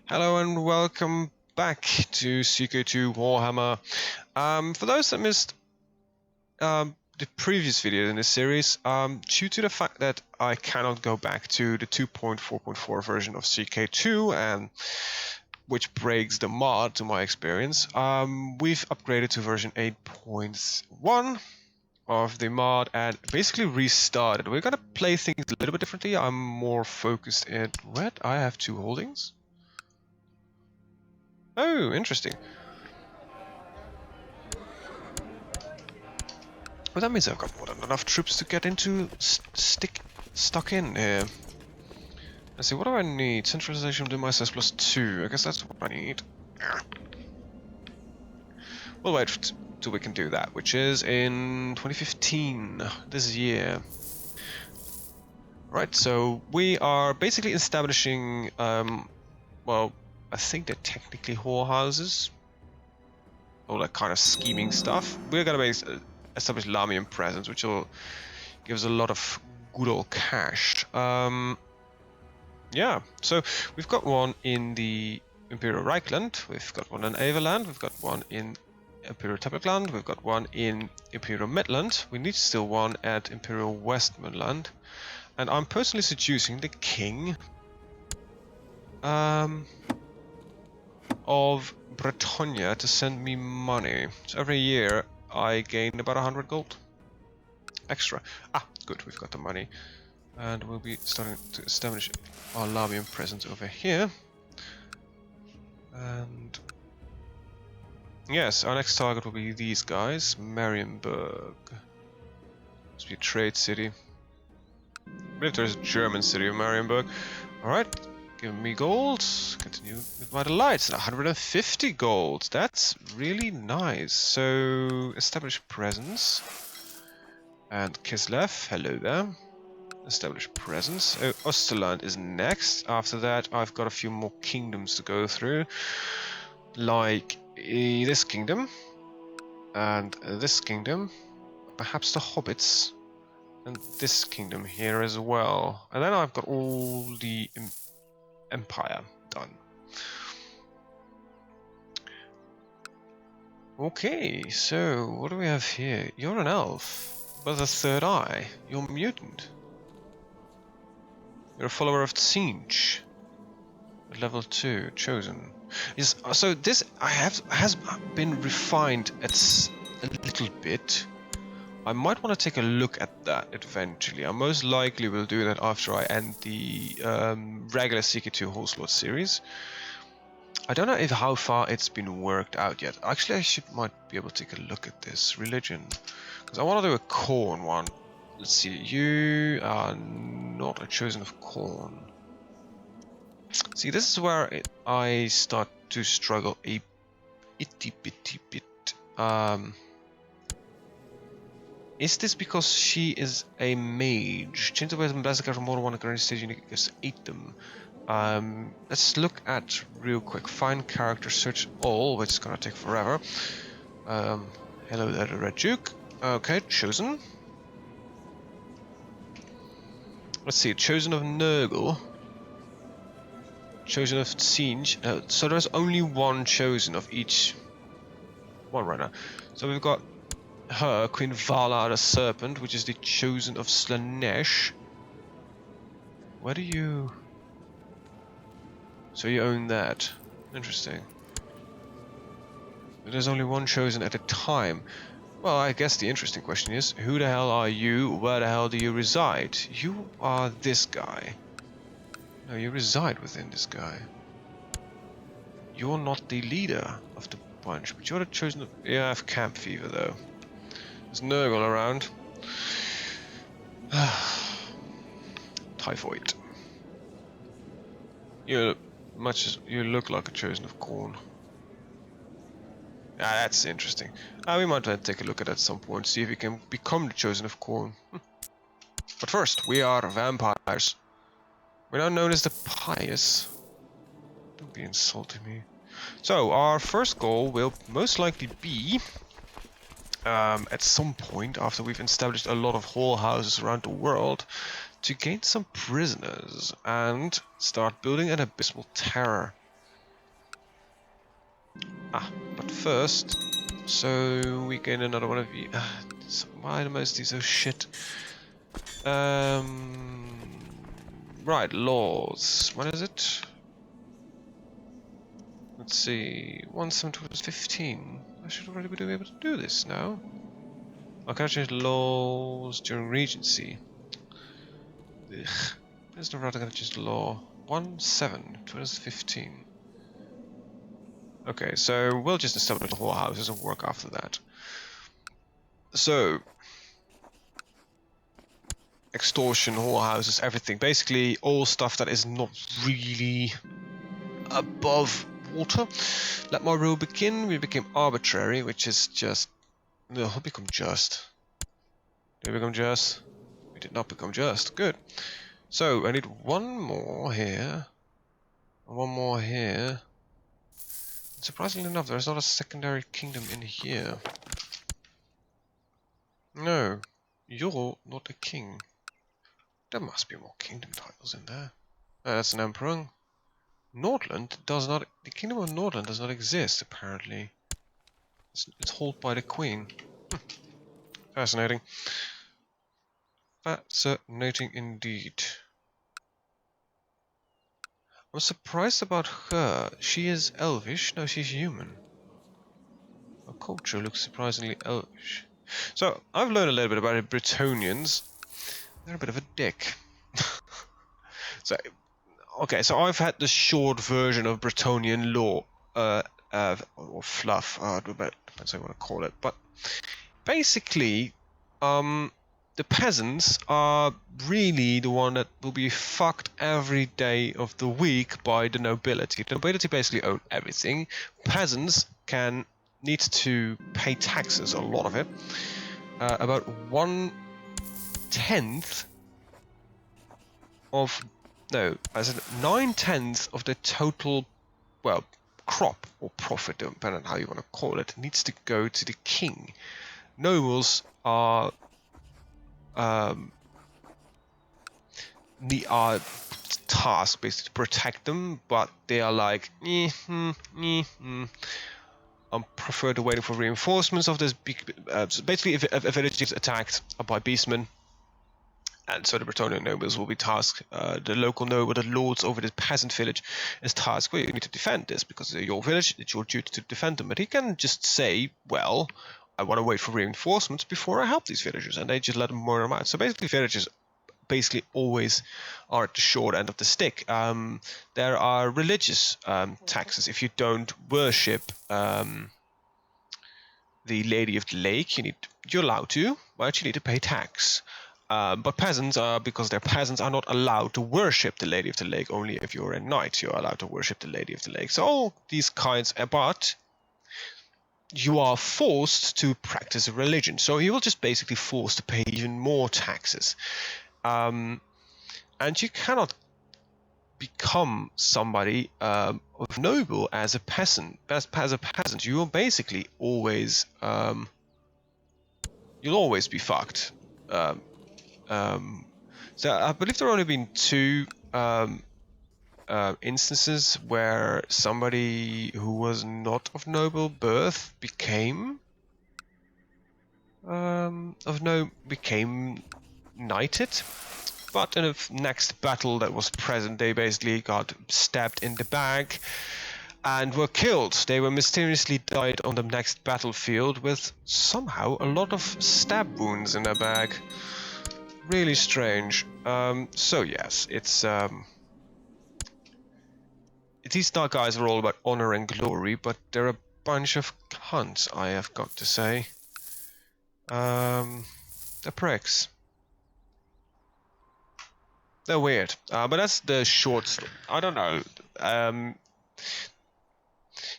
Hello and welcome back to CK2 Warhammer. For those that missed the previous video in this series, due to the fact that I cannot go back to the 2.4.4 version of CK2, and which breaks the mod to my experience, we've upgraded to version 8.1 of the mod and basically restarted. We're gonna play things a little bit differently. I'm more focused in what? I have two holdings. Oh, interesting. Well, that means I've got more than enough troops to get into stuck in here. Let's see, what do I need? Centralization of dimosa'squest plus 2. I guess that's what I need. We'll wait till we can do that, which is in 2015, this year. Right, so we are basically establishing, well, I think they're technically whorehouses. All that kind of scheming stuff. We're gonna establish Lamian presence, which will give us a lot of good old cash. Yeah, so we've got one in the Imperial Reichland, we've got one in Averland, we've got one in Imperial Tabletop, we've got one in Imperial Midland, we need still one at Imperial Westmoreland, and I'm personally seducing the king of Bretonnian to send me money. So every year I gain about 100 gold extra. Ah, good, we've got the money. And we'll be starting to establish our Lamian presence over here. And yes, our next target will be these guys, Marienburg. Must be a trade city. I believe there's a German city of Marienburg. Alright, give me gold. Continue with my delights. 150 gold. That's really nice. So, establish presence. And Kislev, hello there. Establish presence. Oh, Osterland is next. After that, I've got a few more kingdoms to go through. Like this kingdom. And this kingdom. Perhaps the hobbits. And this kingdom here as well. And then I've got all the empire done. Okay, so what do we have here? You're an elf, but a third eye. You're a mutant. You're a follower of Siege. Level 2, chosen. Yes, so this has been refined a little bit. I might want to take a look at that eventually. I most likely will do that after I end the regular CK2 Whole Slot series. I don't know how far it's been worked out yet. Actually, might be able to take a look at this religion, because I want to do a corn one. Let's see, you are not a chosen of corn. See, this is where I start to struggle a itty bitty bit. Is this because she is a mage? Change the way the basic from more than one current stage, you just 8 them. Let's look at real quick. Find character, search all, which is gonna take forever. Hello there, the Red Duke. Okay, chosen. Let's see, chosen of Nurgle. Chosen of Siege. So there's only one chosen of each one right now. So we've got her, Queen Vala the Serpent, which is the chosen of Slanesh. Where do you... So you own that. Interesting. But there's only one chosen at a time. Well, I guess the interesting question is, who the hell are you? Where the hell do you reside? You are this guy. No, you reside within this guy. You're not the leader of the bunch, but you're the chosen of... Yeah, I have camp fever though. There's Nurgle around. Typhoid. You look like a chosen of corn. Ah, that's interesting. We might take a look at that at some point, see if we can become the chosen of corn. But first, we are vampires. We're now known as the Pious. Don't be insulting me. So, our first goal will most likely be, at some point, after we've established a lot of whorehouses around the world, to gain some prisoners and start building an abysmal terror. But first, so we gain another one of you. Why are most of these so shit? Right, laws. What is it? Let's see. 1/7/2015. I should already be able to do this now. I can change laws during Regency. Ugh. There's no rather gonna change the law. 1/7/2015. Okay, so we'll just establish the whole houses and work after that. So, extortion, whorehouses, everything. Basically, all stuff that is not really above water. Let my rule begin. We became arbitrary, which is just... No, we'll become just. Did we become just? We did not become just. Good. So, I need one more here. And one more here. And surprisingly enough, there's not a secondary kingdom in here. No. You're not a king. There must be more kingdom titles in there. That's an emperor. Nordland does not... The kingdom of Nordland does not exist, apparently. It's held by the queen. Fascinating. Fascinating indeed. I'm surprised about her. She is elvish. No, she's human. Her culture looks surprisingly elvish. So, I've learned a little bit about the Bretonnians. They're a bit of a dick. So, okay, so I've had the short version of Bretonnian law, or fluff, depends how you want to call it. But basically, the peasants are really the one that will be fucked every day of the week by the nobility. The nobility basically own everything. Peasants need to pay taxes, a lot of it. About 1/10 of... No, I said 9/10 of the total, well, crop or profit, depending on how you want to call it, needs to go to the king. Nobles are tasked basically to protect them, but they are like, I prefer to waiting for reinforcements of this. So basically, if a village is attacked by beastmen, and so the Bretonnian nobles will be tasked, the local noble, the lords over this peasant village, is tasked, well, you need to defend this, because it's your village, it's your duty to defend them. But he can just say, well, I want to wait for reinforcements before I help these villagers, and they just let them murder them out. So basically, villages basically always are at the short end of the stick. There are religious taxes. If you don't worship the Lady of the Lake, you're allowed to, but you need to pay tax. But peasants because they're peasants, are not allowed to worship the Lady of the Lake. Only if you're a knight, you're allowed to worship the Lady of the Lake. So all these kinds, but you are forced to practice a religion. So you will just basically forced to pay even more taxes. And you cannot become somebody of noble as a peasant. As a peasant, you will basically always you'll always be fucked. So I believe there have only been two instances where somebody who was not of noble birth became knighted. But in the next battle that was present, they basically got stabbed in the back and were killed. They were mysteriously died on the next battlefield with somehow a lot of stab wounds in their back. Really strange. So yes, it's these dark guys are all about honor and glory, but they're a bunch of cunts, I have got to say. They're pricks. They're weird, but that's the short story. I don't know.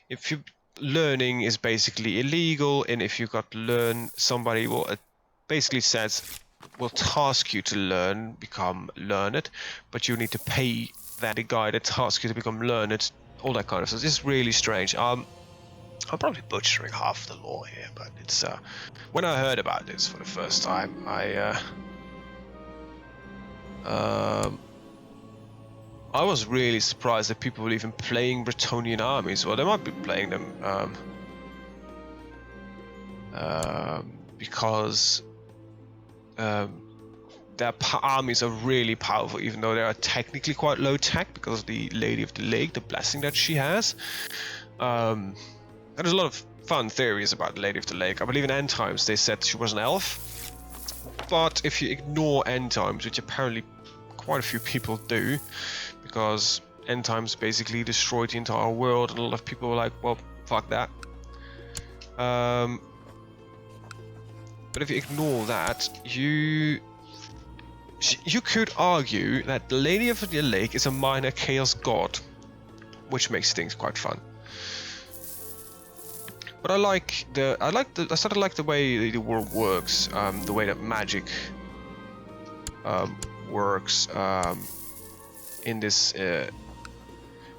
If you learning is basically illegal, and if you got to learn, somebody will basically says will task you to become learned, but you need to pay that guy that tasks you to become learned, all that kind of stuff. It's really strange. I'm probably butchering half the law here, but it's when I heard about this for the first time, I I was really surprised that people were even playing Bretonnian armies. Well, they might be playing them because their armies are really powerful, even though they are technically quite low tech because of the Lady of the Lake, the blessing that she has. There's a lot of fun theories about the Lady of the Lake. I believe in End Times they said she was an elf, but if you ignore End Times, which apparently quite a few people do, because End Times basically destroyed the entire world, and a lot of people were like, well, fuck that. But if you ignore that, you could argue that the Lady of the Lake is a minor chaos god, which makes things quite fun. But I sort of like the way the world works, the way that magic works in this.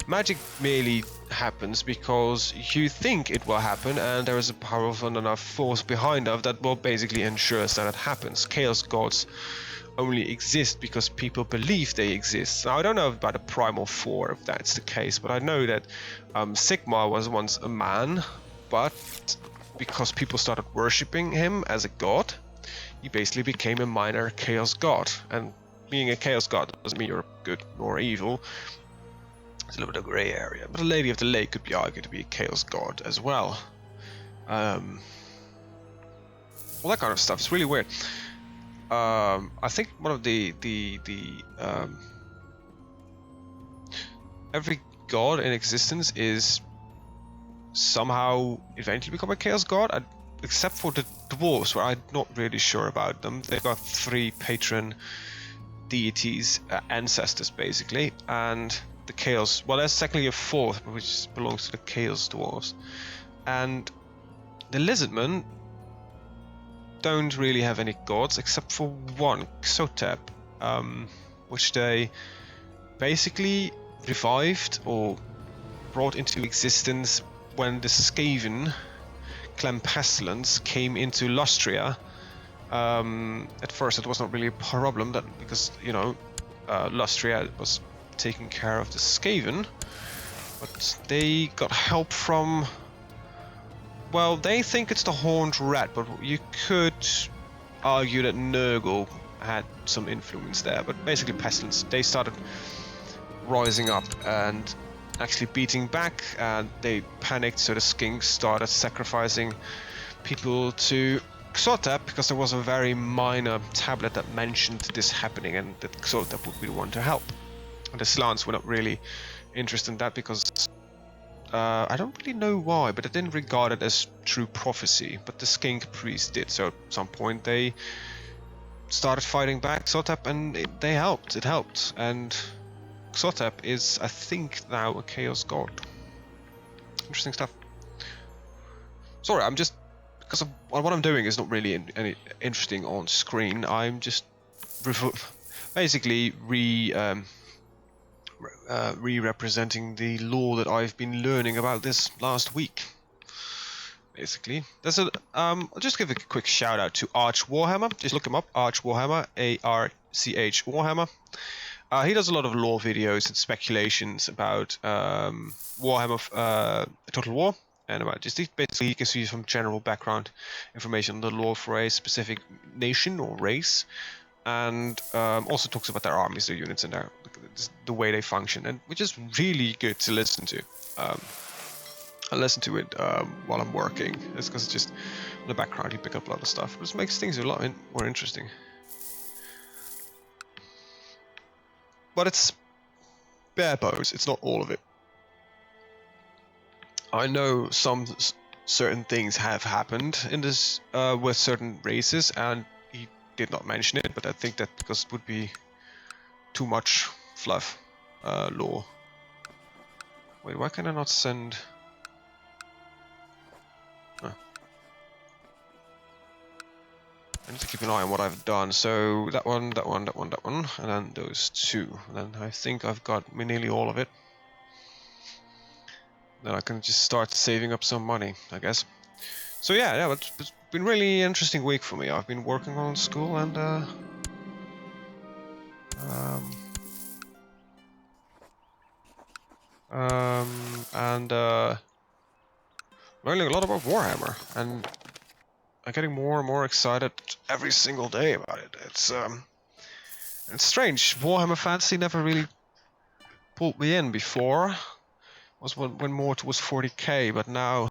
Magic merely happens because you think it will happen, and there is a powerful enough force behind that will basically ensures that it happens. Chaos gods only exist because people believe they exist. Now, I don't know about a Primal 4 if that's the case, but I know that Sigmar was once a man, but because people started worshipping him as a god, he basically became a minor chaos god. And being a chaos god doesn't mean you're good nor evil. It's a little bit of a grey area, but the Lady of the Lake could be argued to be a chaos god as well. All that kind of stuff. It's really weird. I think one of every god in existence is somehow eventually become a chaos god, except for the dwarves, where I'm not really sure about them. They've got 3 patron deities, ancestors basically, and the chaos, well, there's technically a 4th which belongs to the chaos dwarves, and the lizardmen don't really have any gods except for one, Xotep, which they basically revived or brought into existence when the Skaven clan pestilence came into Lustria. At first it was not really a problem, because Lustria was taking care of the Skaven, but they got help from, well, they think it's the Horned Rat, but you could argue that Nurgle had some influence there. But basically pestilence, they started rising up and actually beating back, and they panicked, so the Skinks started sacrificing people to Xotep, because there was a very minor tablet that mentioned this happening, and that Xotep would be the one to help. And the Slants were not really interested in that, because I don't really know why, but they didn't regard it as true prophecy, but the Skink priest did. So at some point they started fighting back Xotep, and it helped, and Xotep is, I think, now a chaos god. Interesting stuff. Sorry, I'm just, because of what I'm doing is not really any interesting on screen. I'm just basically re-representing the lore that I've been learning about this last week. Basically, there's I'll just give a quick shout out to Arch Warhammer. Just look him up, Arch Warhammer, ARCH Warhammer. He does a lot of lore videos and speculations about Warhammer Total War, and about just basically he gives you some general background information on the lore for a specific nation or race, and also talks about their armies, their units, and the way they function, and which is really good to listen to. I listen to it while I'm working. It's because it's just in the background you pick up a lot of stuff. It just makes things a lot more interesting. But it's bare bones. It's not all of it. I know some certain things have happened in this with certain races, and he did not mention it, but I think that because it would be too much fluff lore. Wait, why can I not send? I need to keep an eye on what I've done. So that one, and then those 2. And then I think I've got nearly all of it. Then I can just start saving up some money, I guess. So yeah, it's been really interesting week for me. I've been working on school, and And learning a lot about Warhammer, and I'm getting more and more excited every single day about it. It's strange. Warhammer Fantasy never really pulled me in before. Was when more towards 40k, but now,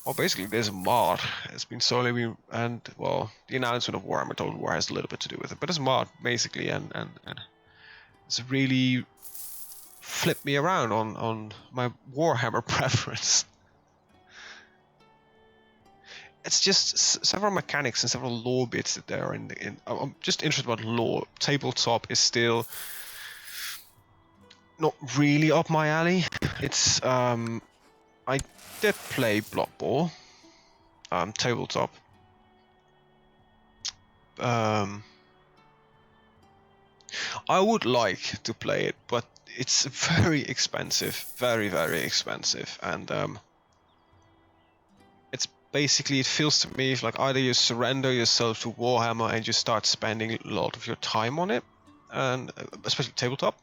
well, basically there's a mod. It's been solely been, and well, the announcement of Warhammer Total War has a little bit to do with it, but it's a mod basically, and it's really flipped me around on my Warhammer preference. It's just several mechanics and several lore bits that there are in. I'm just interested about lore. Tabletop is still not really up my alley. It's I did play Blood Bowl, tabletop. I would like to play it, but it's very expensive, very, very expensive, and it's basically, it feels to me like either you surrender yourself to Warhammer and you start spending a lot of your time on it, and especially tabletop,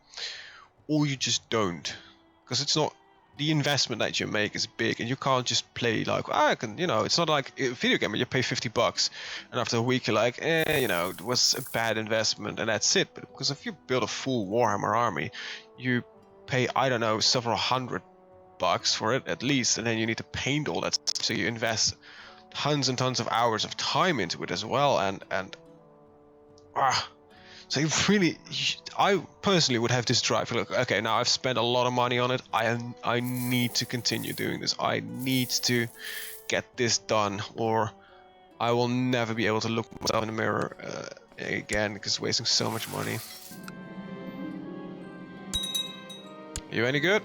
or you just don't, because it's not, the investment that you make is big, and you can't just play like, I can, it's not like a video game where you pay $50 and after a week you're like, it was a bad investment and that's it. But because if you build a full Warhammer army, you pay, I don't know, several $100 for it at least, and then you need to paint all that stuff, so you invest tons and tons of hours of time into it as well, and so I personally would have this drive. Look, okay, now I've spent a lot of money on it. I need to continue doing this. I need to get this done, or I will never be able to look myself in the mirror again, because it's wasting so much money. You any good?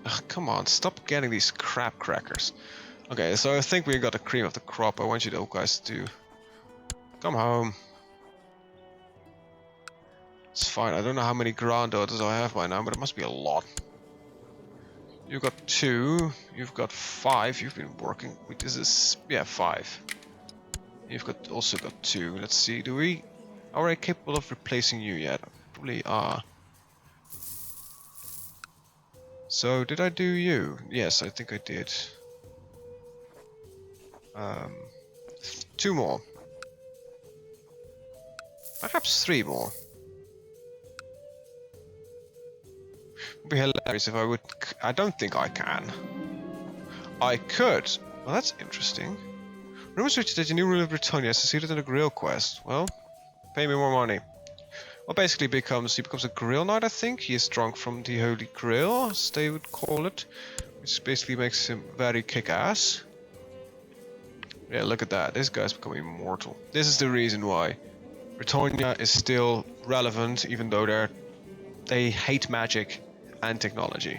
Ugh, come on, stop getting these crap crackers. Okay, so I think we got the cream of the crop. I want you guys to come home. It's fine. I don't know how many granddaughters I have by now, but it must be a lot. You've got 2. You've got 5. You've been working with this is 5. You've also got 2. Let's see. Are we capable of replacing you yet? Probably are. So did I do you? Yes, I think I did. 2 more. Perhaps 3 more. Would be hilarious if I would. I don't think I can. I could. Well, that's interesting. Rumors reach that your new ruler of Bretonnian has succeeded in a grill quest. Well, pay me more money. Well, basically he becomes a grill knight, I think. He is drunk from the Holy Grill, as they would call it, which basically makes him very kick-ass. Yeah, look at that. This guy's becoming immortal. This is the reason why Bretonnia is still relevant, even though they hate magic and technology.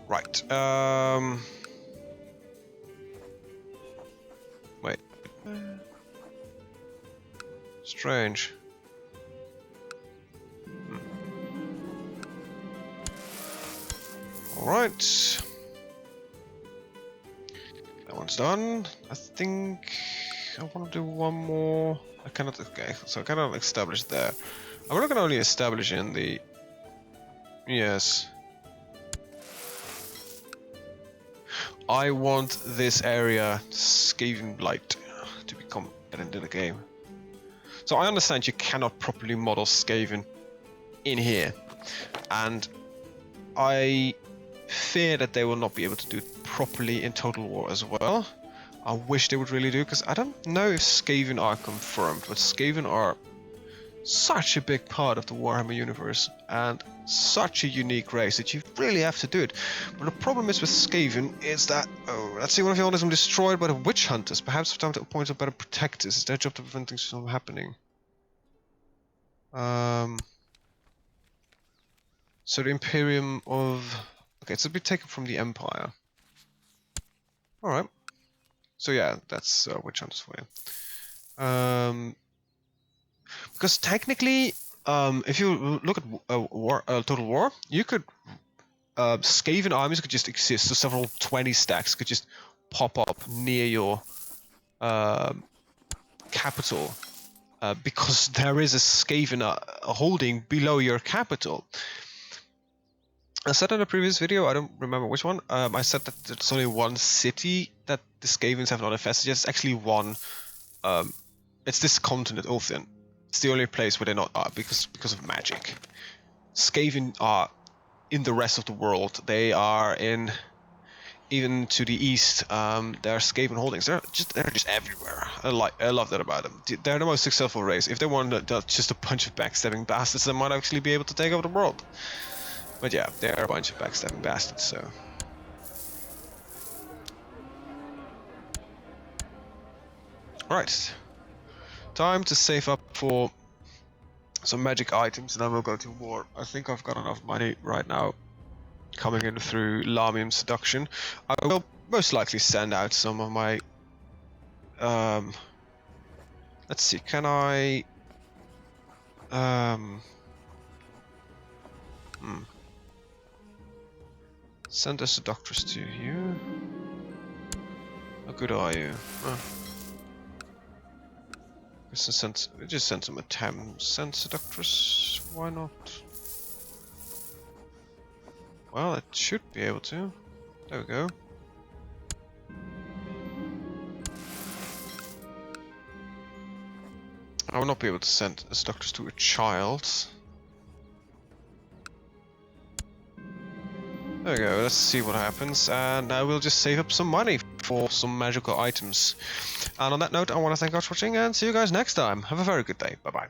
Right. Wait. Strange. Alright. That one's done. I think I want to do one more. I cannot. Okay, so I cannot establish there. I'm not gonna only establish in the. Yes. I want this area, Skaven Blight, to become into the game. So I understand you cannot properly model Skaven in here, and I fear that they will not be able to do it properly in Total War as well. I wish they would really do, because I don't know if Skaven are confirmed, but Skaven are such a big part of the Warhammer universe and such a unique race that you really have to do it. But the problem is with Skaven is that, let's see, one of your orders destroyed by the witch hunters. Perhaps it's time to appoint a better protectors. It's their job to prevent things from happening. So the Imperium of... Okay, it's a bit taken from the Empire. Alright. So yeah, that's witch hunters for you. Because technically, if you look at Total War, you could Skaven armies could just exist. So several 20 stacks could just pop up near your capital, because there is a Skaven holding below your capital. I said in a previous video, I don't remember which one, I said that there's only one city that the Skavens have not infested yet. It's actually one, it's this continent, Ulthian. It's the only place where they're not are, because of magic. Skaven are in the rest of the world. They are in, even to the east, there are Skaven holdings. They're just everywhere. I love that about them. They're the most successful race. If they weren't just a bunch of backstabbing bastards, they might actually be able to take over the world. But yeah, they're a bunch of backstabbing bastards, so... Alright. Time to save up for some magic items and then we'll go to war. I think I've got enough money right now coming in through Lamium Seduction. I will most likely send out some of my... let's see, can I... Send a seductress to you. How good are you? Just send some attempts. Send seductress. Why not? Well, it should be able to. There we go. I will not be able to send a seductress to a child. There we go, let's see what happens, and I will just save up some money for some magical items. And on that note, I want to thank you guys for watching, and see you guys next time. Have a very good day. Bye-bye.